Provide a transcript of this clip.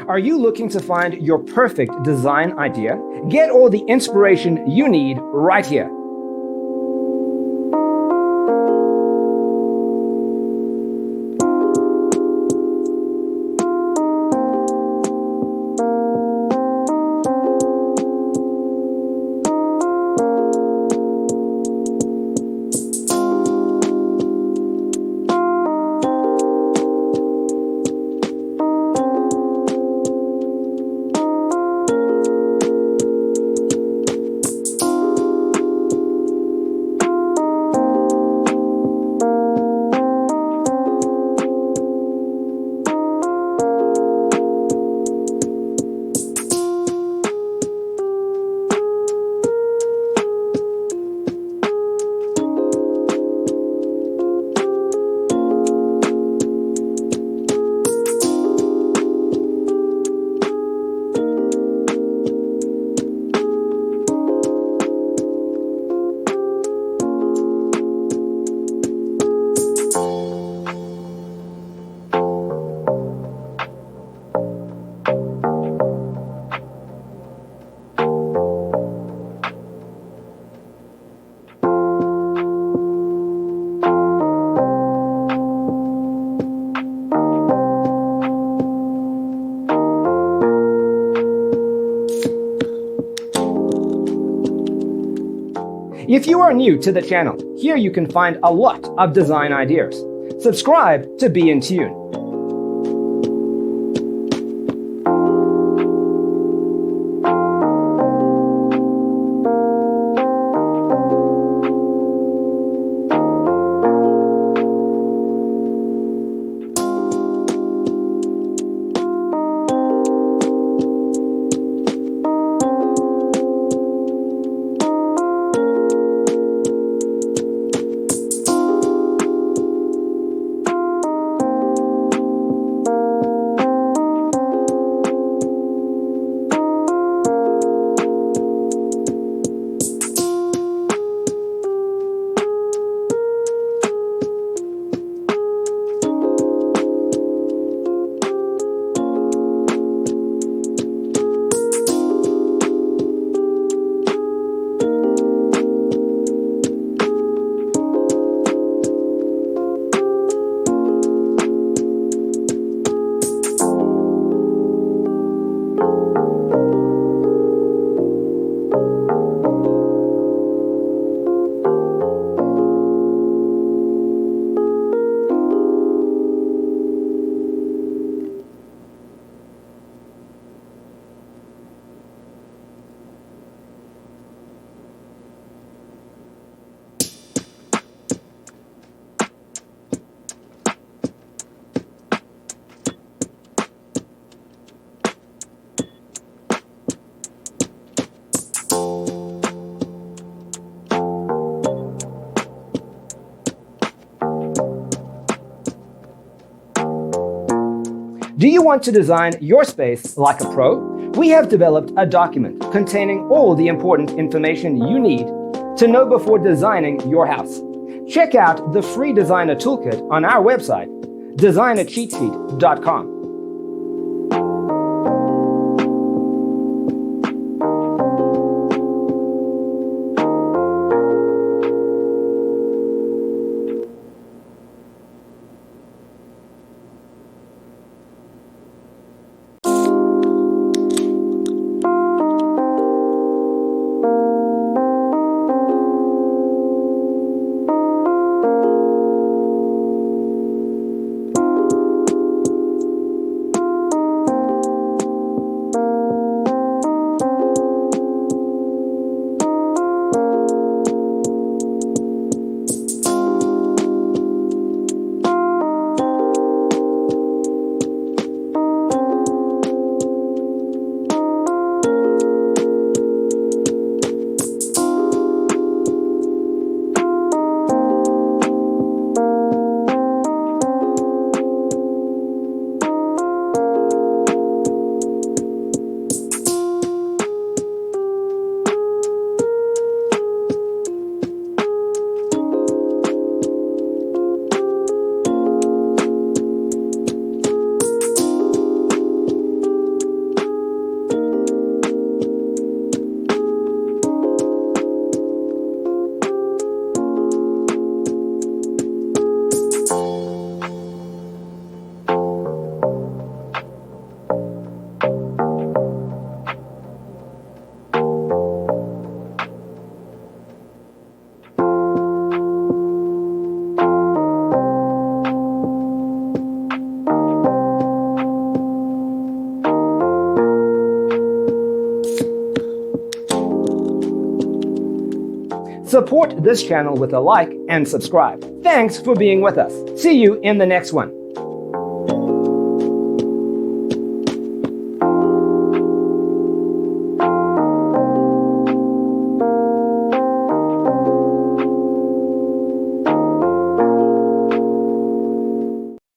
Are you looking to find your perfect design idea? Get all the inspiration you need right here. If you are new to the channel, here you can find a lot of design ideas. Subscribe to be in tune. Do you want to design your space like a pro? We have developed a document containing all the important information you need to know before designing your house. Check out the free designer toolkit on our website, designercheatsheet.com. Support this channel with a like and subscribe. Thanks for being with us. See you in the next one.